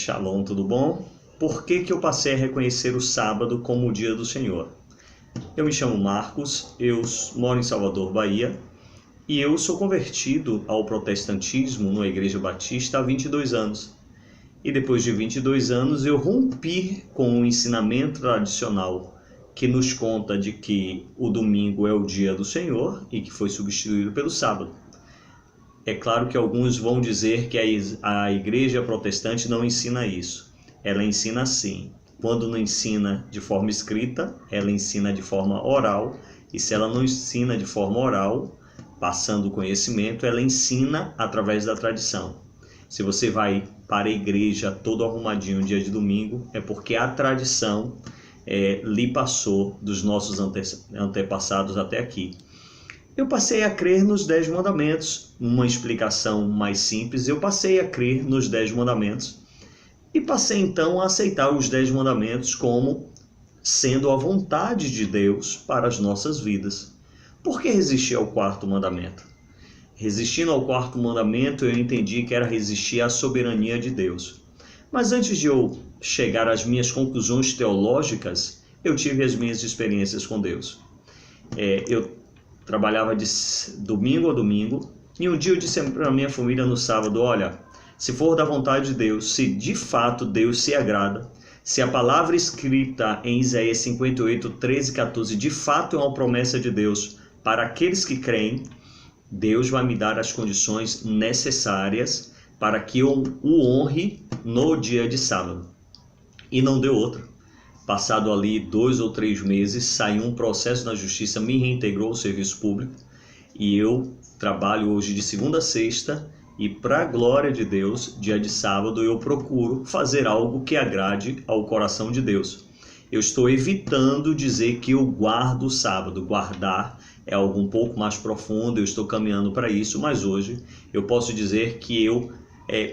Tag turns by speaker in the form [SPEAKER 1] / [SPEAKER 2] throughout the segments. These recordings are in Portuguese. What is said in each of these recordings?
[SPEAKER 1] Shalom, tudo bom? Por que eu passei a reconhecer o sábado como o dia do Senhor? Eu me chamo Marcos, eu moro em Salvador, Bahia, e eu sou convertido ao protestantismo na Igreja Batista há 22 anos. E depois de 22 anos eu rompi com o ensinamento tradicional que nos conta de que o domingo é o dia do Senhor e que foi substituído pelo sábado. É claro que alguns vão dizer que a igreja protestante não ensina isso. Ela ensina sim. Quando não ensina de forma escrita, ela ensina de forma oral. E se ela não ensina de forma oral, passando o conhecimento, ela ensina através da tradição. Se você vai para a igreja todo arrumadinho no dia de domingo, é porque a tradição lhe passou dos nossos antepassados até aqui. Eu passei a crer nos 10 mandamentos, uma explicação mais simples, eu passei a crer nos 10 mandamentos e passei então a aceitar os 10 mandamentos como sendo a vontade de Deus para as nossas vidas. Por que resistir ao quarto mandamento? Resistindo ao quarto mandamento, eu entendi que era resistir à soberania de Deus. Mas antes de eu chegar às minhas conclusões teológicas, eu tive as minhas experiências com Deus. Eu trabalhava de domingo a domingo, e um dia eu disse para a minha família no sábado, olha, se for da vontade de Deus, se de fato Deus se agrada, se a palavra escrita em Isaías 58, 13 e 14 de fato é uma promessa de Deus para aqueles que creem, Deus vai me dar as condições necessárias para que eu o honre no dia de sábado. E não deu outra. Passado ali 2 ou 3 meses, saiu um processo na justiça, me reintegrou ao serviço público e eu trabalho hoje de segunda a sexta e para a glória de Deus, dia de sábado, eu procuro fazer algo que agrade ao coração de Deus. Eu estou evitando dizer que eu guardo o sábado. Guardar é algo um pouco mais profundo, eu estou caminhando para isso, mas hoje eu posso dizer que eu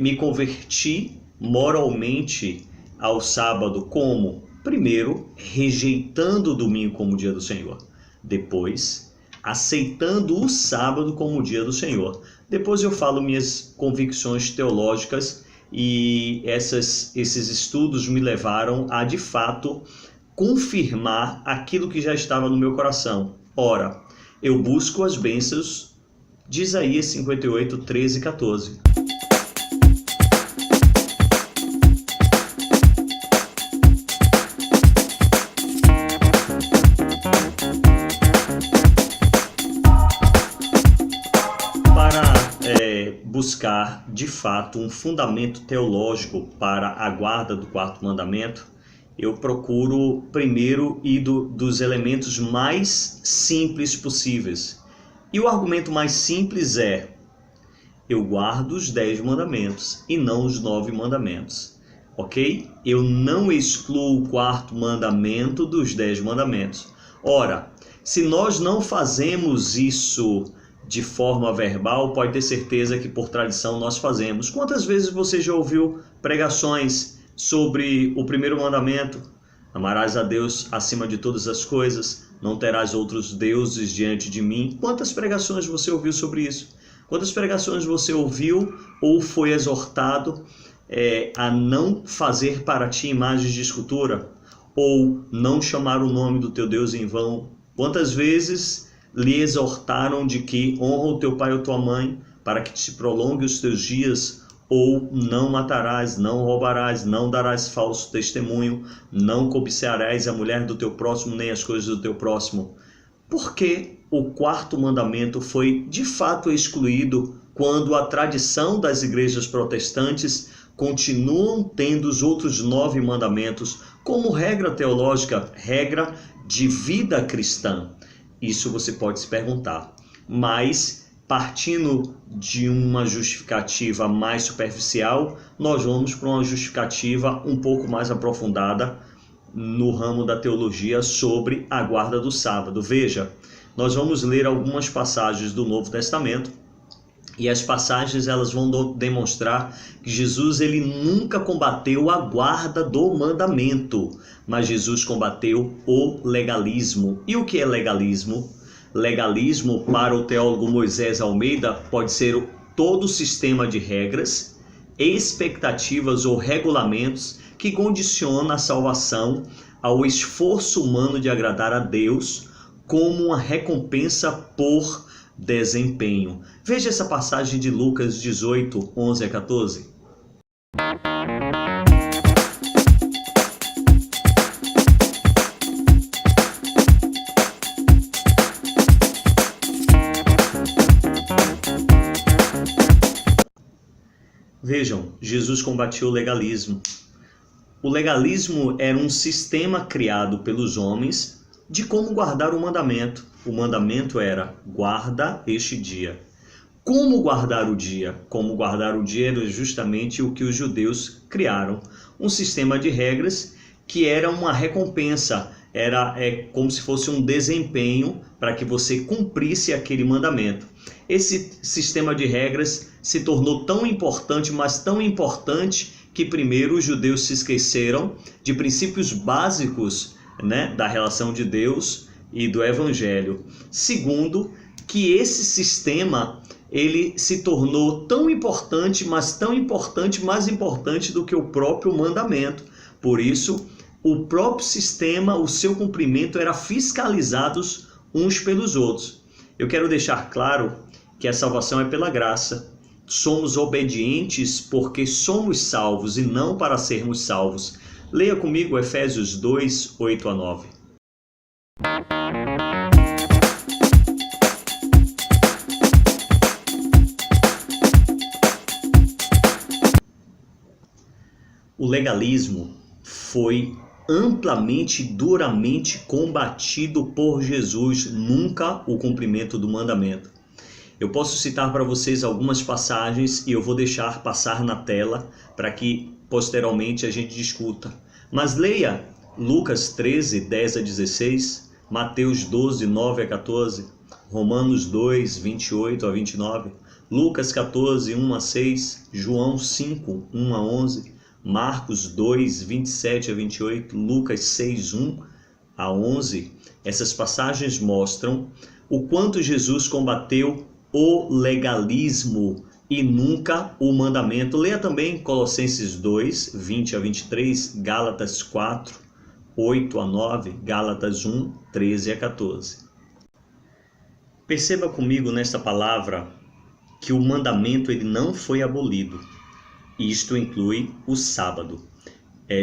[SPEAKER 1] me converti moralmente ao sábado como... Primeiro, rejeitando o domingo como o dia do Senhor. Depois, aceitando o sábado como o dia do Senhor. Depois eu falo minhas convicções teológicas e esses estudos me levaram a, de fato, confirmar aquilo que já estava no meu coração. Ora, eu busco as bênçãos de Isaías 58, 13 e 14. Buscar, de fato, um fundamento teológico para a guarda do quarto mandamento, eu procuro primeiro ir dos elementos mais simples possíveis. E o argumento mais simples é, eu guardo os 10 mandamentos e não os 9 mandamentos, ok? Eu não excluo o quarto mandamento dos 10 mandamentos. Ora, se nós não fazemos isso de forma verbal, pode ter certeza que por tradição nós fazemos. Quantas vezes você já ouviu pregações sobre o primeiro mandamento? Amarás a Deus acima de todas as coisas, não terás outros deuses diante de mim. Quantas pregações você ouviu sobre isso? Quantas pregações você ouviu ou foi exortado a não fazer para ti imagens de escultura? Ou não chamar o nome do teu Deus em vão? Quantas vezes lhe exortaram de que honra o teu pai ou tua mãe para que te prolongue os teus dias, ou não matarás, não roubarás, não darás falso testemunho, não cobiçarás a mulher do teu próximo nem as coisas do teu próximo? Por que o quarto mandamento foi de fato excluído quando a tradição das igrejas protestantes continuam tendo os outros 9 mandamentos como regra teológica, regra de vida cristã? Isso você pode se perguntar, mas partindo de uma justificativa mais superficial, nós vamos para uma justificativa um pouco mais aprofundada no ramo da teologia sobre a guarda do sábado. Veja, nós vamos ler algumas passagens do Novo Testamento e as passagens elas vão demonstrar que Jesus ele nunca combateu a guarda do mandamento, mas Jesus combateu o legalismo. E o que é legalismo? Legalismo, para o teólogo Moisés Almeida, pode ser todo o sistema de regras expectativas ou regulamentos que condicionam a salvação ao esforço humano de agradar a Deus como uma recompensa por desempenho. Veja essa passagem de Lucas 18, 11 a 14. Vejam, Jesus combatia o legalismo. O legalismo era um sistema criado pelos homens de como guardar o mandamento. O mandamento era: guarda este dia. Como guardar o dia? Como guardar o dia era justamente o que os judeus criaram. Um sistema de regras que era uma recompensa, era como se fosse um desempenho para que você cumprisse aquele mandamento. Esse sistema de regras se tornou tão importante, mas tão importante, que primeiro os judeus se esqueceram de princípios básicos, da relação de Deus e do Evangelho. Segundo, que esse sistema ele se tornou tão importante, mas tão importante, mais importante do que o próprio mandamento. Por isso, o próprio sistema, o seu cumprimento era fiscalizado uns pelos outros. Eu quero deixar claro que a salvação é pela graça. Somos obedientes porque somos salvos e não para sermos salvos. Leia comigo Efésios 2, 8 a 9. O legalismo foi amplamente e duramente combatido por Jesus, nunca o cumprimento do mandamento. Eu posso citar para vocês algumas passagens e eu vou deixar passar na tela para que posteriormente a gente discuta. Mas leia Lucas 13, 10 a 16, Mateus 12, 9 a 14, Romanos 2, 28 a 29, Lucas 14, 1 a 6, João 5, 1 a 11, Marcos 2, 27 a 28, Lucas 6, 1 a 11. Essas passagens mostram o quanto Jesus combateu o legalismo e nunca o mandamento. Leia também Colossenses 2, 20 a 23, Gálatas 4, 8 a 9, Gálatas 1, 13 a 14. Perceba comigo nesta palavra que o mandamento ele não foi abolido. Isto inclui o sábado.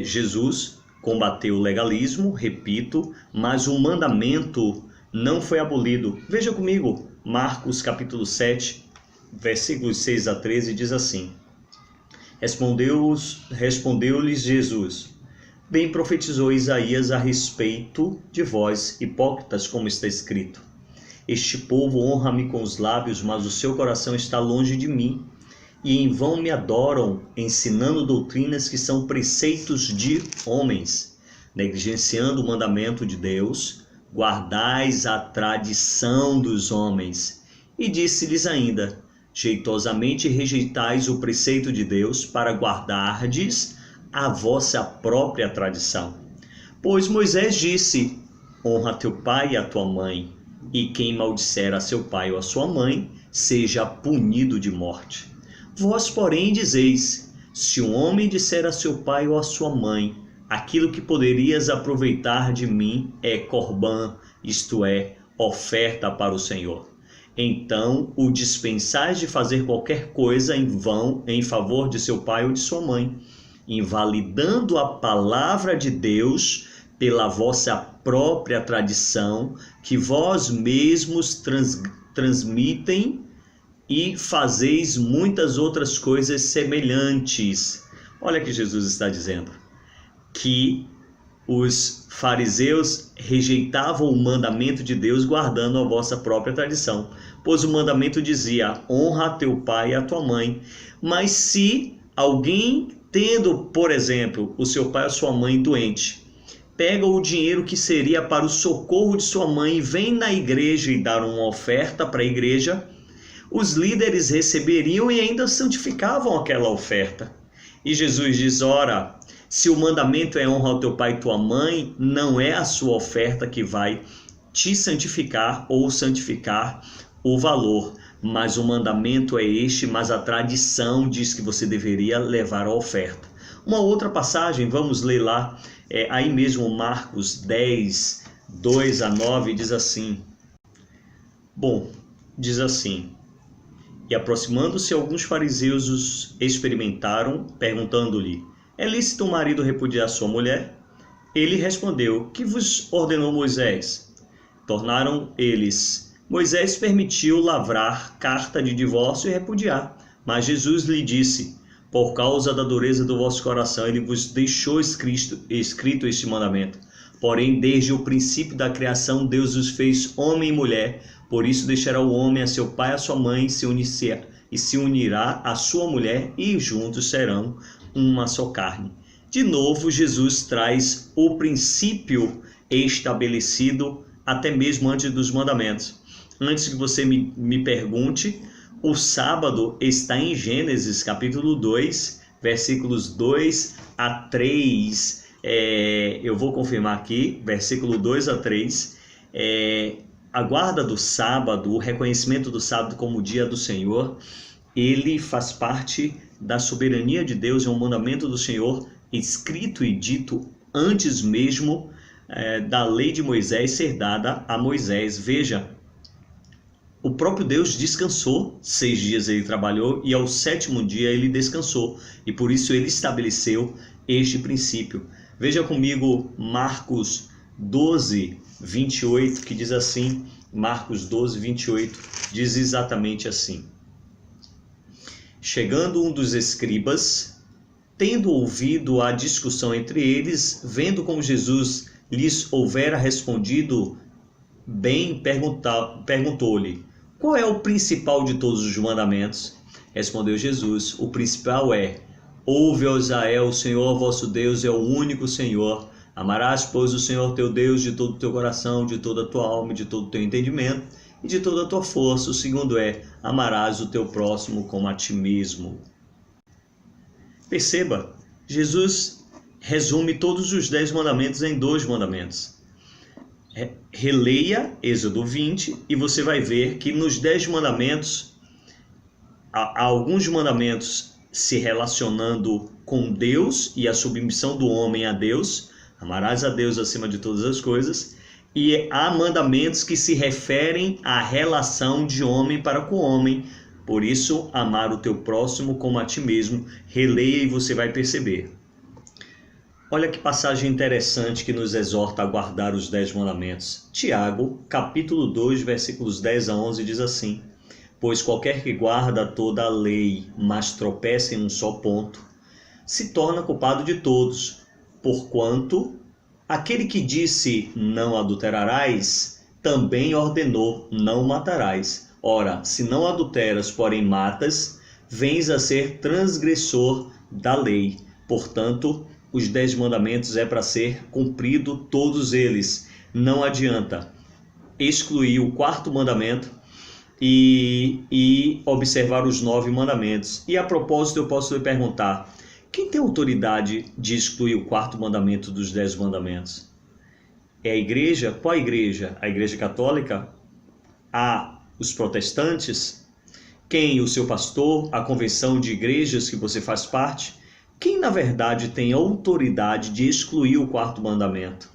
[SPEAKER 1] Jesus combateu o legalismo, repito, mas o mandamento não foi abolido. Veja comigo, Marcos capítulo 7, versículos 6 a 13, diz assim: Respondeu-lhes Jesus: Bem profetizou Isaías a respeito de vós, hipócritas, como está escrito: Este povo honra-me com os lábios, mas o seu coração está longe de mim, e em vão me adoram, ensinando doutrinas que são preceitos de homens. Negligenciando o mandamento de Deus, guardais a tradição dos homens. E disse-lhes ainda: Jeitosamente rejeitais o preceito de Deus para guardardes a vossa própria tradição. Pois Moisés disse: Honra teu pai e a tua mãe, e quem maldisser a seu pai ou a sua mãe, seja punido de morte. Vós, porém, dizeis: Se um homem disser a seu pai ou a sua mãe, aquilo que poderias aproveitar de mim é corbã, isto é, oferta para o Senhor. Então o dispensais de fazer qualquer coisa em vão em favor de seu pai ou de sua mãe, invalidando a palavra de Deus pela vossa própria tradição, que vós mesmos transmitem, e fazeis muitas outras coisas semelhantes. Olha que Jesus está dizendo que os fariseus rejeitavam o mandamento de Deus guardando a vossa própria tradição, pois o mandamento dizia: honra a teu pai e a tua mãe. Mas se alguém, tendo, por exemplo, o seu pai ou sua mãe doente, pega o dinheiro que seria para o socorro de sua mãe e vem na igreja e dar uma oferta para a igreja, os líderes receberiam e ainda santificavam aquela oferta. E Jesus diz: ora, se o mandamento é honra ao teu pai e tua mãe, não é a sua oferta que vai te santificar ou santificar o valor, mas o mandamento é este, mas a tradição diz que você deveria levar a oferta. Uma outra passagem, vamos ler lá, aí mesmo Marcos 10, 2 a 9, diz assim. Bom, diz assim: E aproximando-se alguns fariseus os experimentaram, perguntando-lhe: É lícito o marido repudiar sua mulher? Ele respondeu: Que vos ordenou Moisés? Tornaram eles: Moisés permitiu lavrar carta de divórcio e repudiar. Mas Jesus lhe disse: Por causa da dureza do vosso coração, ele vos deixou escrito este mandamento. Porém, desde o princípio da criação, Deus os fez homem e mulher. Por isso deixará o homem a seu pai e a sua mãe, e se unirá à sua mulher, e juntos serão uma só carne. De novo, Jesus traz o princípio estabelecido até mesmo antes dos mandamentos. Antes que você me pergunte, o sábado está em Gênesis capítulo 2, versículos 2 a 3. Eu vou confirmar aqui, versículo 2 a 3. A guarda do sábado, o reconhecimento do sábado como o dia do Senhor, ele faz parte da soberania de Deus, é um mandamento do Senhor escrito e dito antes mesmo da lei de Moisés ser dada a Moisés. Veja, o próprio Deus descansou, 6 dias ele trabalhou e ao 7º dia ele descansou. E por isso ele estabeleceu este princípio. Veja comigo Marcos 12, 28, que diz assim, Marcos 12, 28, diz exatamente assim. Chegando um dos escribas, tendo ouvido a discussão entre eles, vendo como Jesus lhes houvera respondido bem, perguntou-lhe: Qual é o principal de todos os mandamentos? Respondeu Jesus: O principal é: Ouve, ó Israel, o Senhor vosso Deus é o único Senhor. Amarás, pois, o Senhor teu Deus de todo o teu coração, de toda a tua alma, de todo o teu entendimento e de toda a tua força. O segundo é: amarás o teu próximo como a ti mesmo. Perceba, Jesus resume todos os 10 mandamentos em 2 mandamentos. Releia Êxodo 20 e você vai ver que nos 10 mandamentos, há alguns mandamentos se relacionando com Deus e a submissão do homem a Deus. Amarás a Deus acima de todas as coisas. E há mandamentos que se referem à relação de homem para com homem. Por isso, amar o teu próximo como a ti mesmo. Releia e você vai perceber. Olha que passagem interessante que nos exorta a guardar os 10 mandamentos. Tiago, capítulo 2, versículos 10 a 11, diz assim: Pois qualquer que guarda toda a lei, mas tropeça em um só ponto, se torna culpado de todos. Porquanto aquele que disse não adulterarás, também ordenou não matarás. Ora, se não adulteras, porém matas, vens a ser transgressor da lei. Portanto, os 10 mandamentos é para ser cumprido todos eles. Não adianta excluir o 4º mandamento e observar os 9 mandamentos. E a propósito, eu posso lhe perguntar: quem tem autoridade de excluir o 4º mandamento dos 10 mandamentos? É a igreja? Qual a igreja? A igreja católica? Os protestantes? Quem? O seu pastor? A convenção de igrejas que você faz parte? Quem, na verdade, tem autoridade de excluir o 4º mandamento?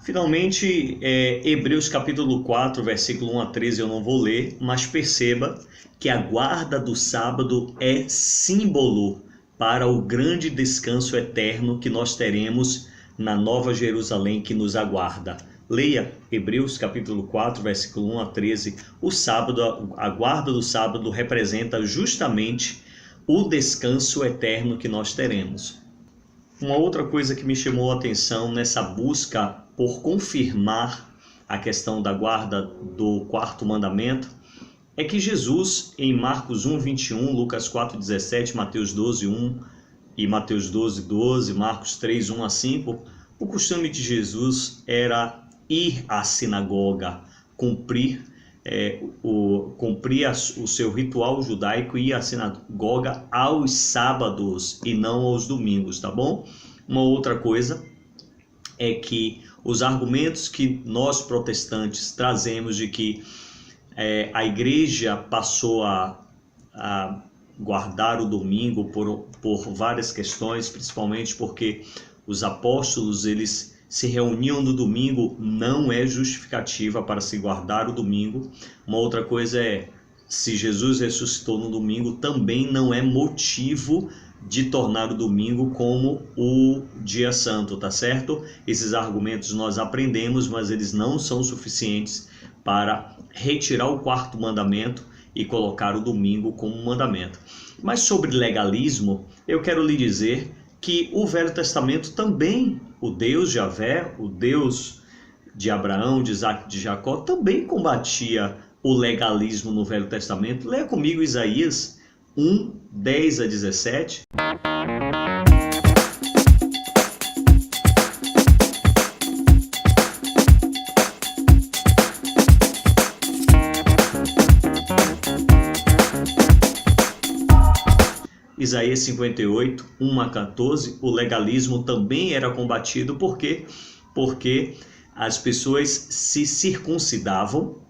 [SPEAKER 1] Finalmente, Hebreus capítulo 4, versículo 1 a 13, eu não vou ler, mas perceba que a guarda do sábado é símbolo para o grande descanso eterno que nós teremos na Nova Jerusalém que nos aguarda. Leia Hebreus capítulo 4, versículo 1 a 13. O sábado, a guarda do sábado representa justamente o descanso eterno que nós teremos. Uma outra coisa que me chamou a atenção nessa busca por confirmar a questão da guarda do 4º mandamento é que Jesus, em Marcos 1, 21, Lucas 4, 17, Mateus 12, 1 e Mateus 12, 12, Marcos 3, 1 a 5, o costume de Jesus era ir à sinagoga, cumprir o seu ritual judaico e ir à sinagoga aos sábados e não aos domingos, tá bom? Uma outra coisa é que os argumentos que nós protestantes trazemos de que a igreja passou a guardar o domingo por várias questões, principalmente porque os apóstolos eles se reuniam no domingo, não é justificativa para se guardar o domingo. Uma outra coisa é, se Jesus ressuscitou no domingo, também não é motivo de tornar o domingo como o dia santo, tá certo? Esses argumentos nós aprendemos, mas eles não são suficientes para retirar o quarto mandamento e colocar o domingo como um mandamento. Mas sobre legalismo, eu quero lhe dizer que o Velho Testamento também, o Deus Javé, o Deus de Abraão, de Isaac, de Jacó, também combatia o legalismo no Velho Testamento. Leia comigo Isaías 1, 10 a 17. Isaías 58, 1 a 14, o legalismo também era combatido. Por quê? Porque as pessoas se circuncidavam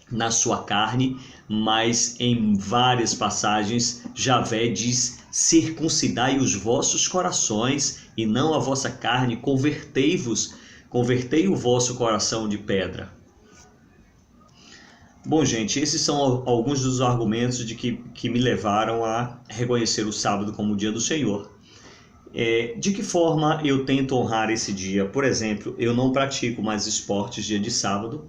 [SPEAKER 1] na sua carne, mas em várias passagens Javé diz: circuncidai os vossos corações e não a vossa carne, convertei o vosso coração de pedra. Bom, gente, esses são alguns dos argumentos que me levaram a reconhecer o sábado como o dia do Senhor. De que forma eu tento honrar esse dia? Por exemplo, eu não pratico mais esportes dia de sábado.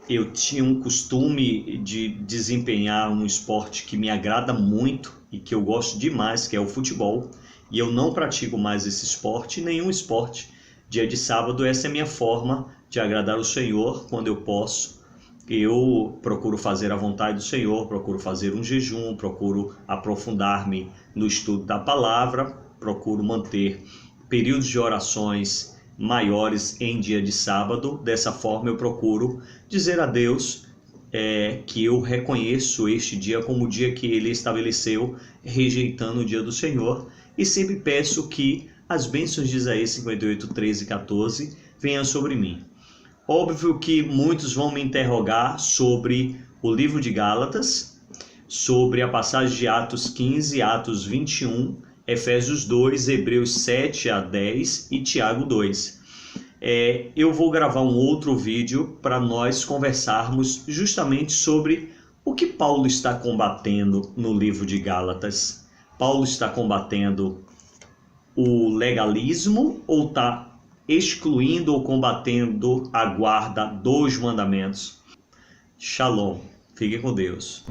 [SPEAKER 1] Eu tinha um costume de desempenhar um esporte que me agrada muito e que eu gosto demais, que é o futebol. E eu não pratico mais esse esporte, nenhum esporte dia de sábado. Essa é a minha forma de agradar o Senhor quando eu posso. Eu procuro fazer a vontade do Senhor, procuro fazer um jejum, procuro aprofundar-me no estudo da palavra, procuro manter períodos de orações maiores em dia de sábado. Dessa forma eu procuro dizer a Deus que eu reconheço este dia como o dia que Ele estabeleceu, rejeitando o dia do Senhor, e sempre peço que as bênçãos de Isaías 58, 13 e 14 venham sobre mim. Óbvio que muitos vão me interrogar sobre o livro de Gálatas, sobre a passagem de Atos 15, Atos 21, Efésios 2, Hebreus 7 a 10 e Tiago 2. Eu vou gravar um outro vídeo para nós conversarmos justamente sobre o que Paulo está combatendo no livro de Gálatas. Paulo está combatendo o legalismo ou está excluindo ou combatendo a guarda dos mandamentos? Shalom. Fique com Deus.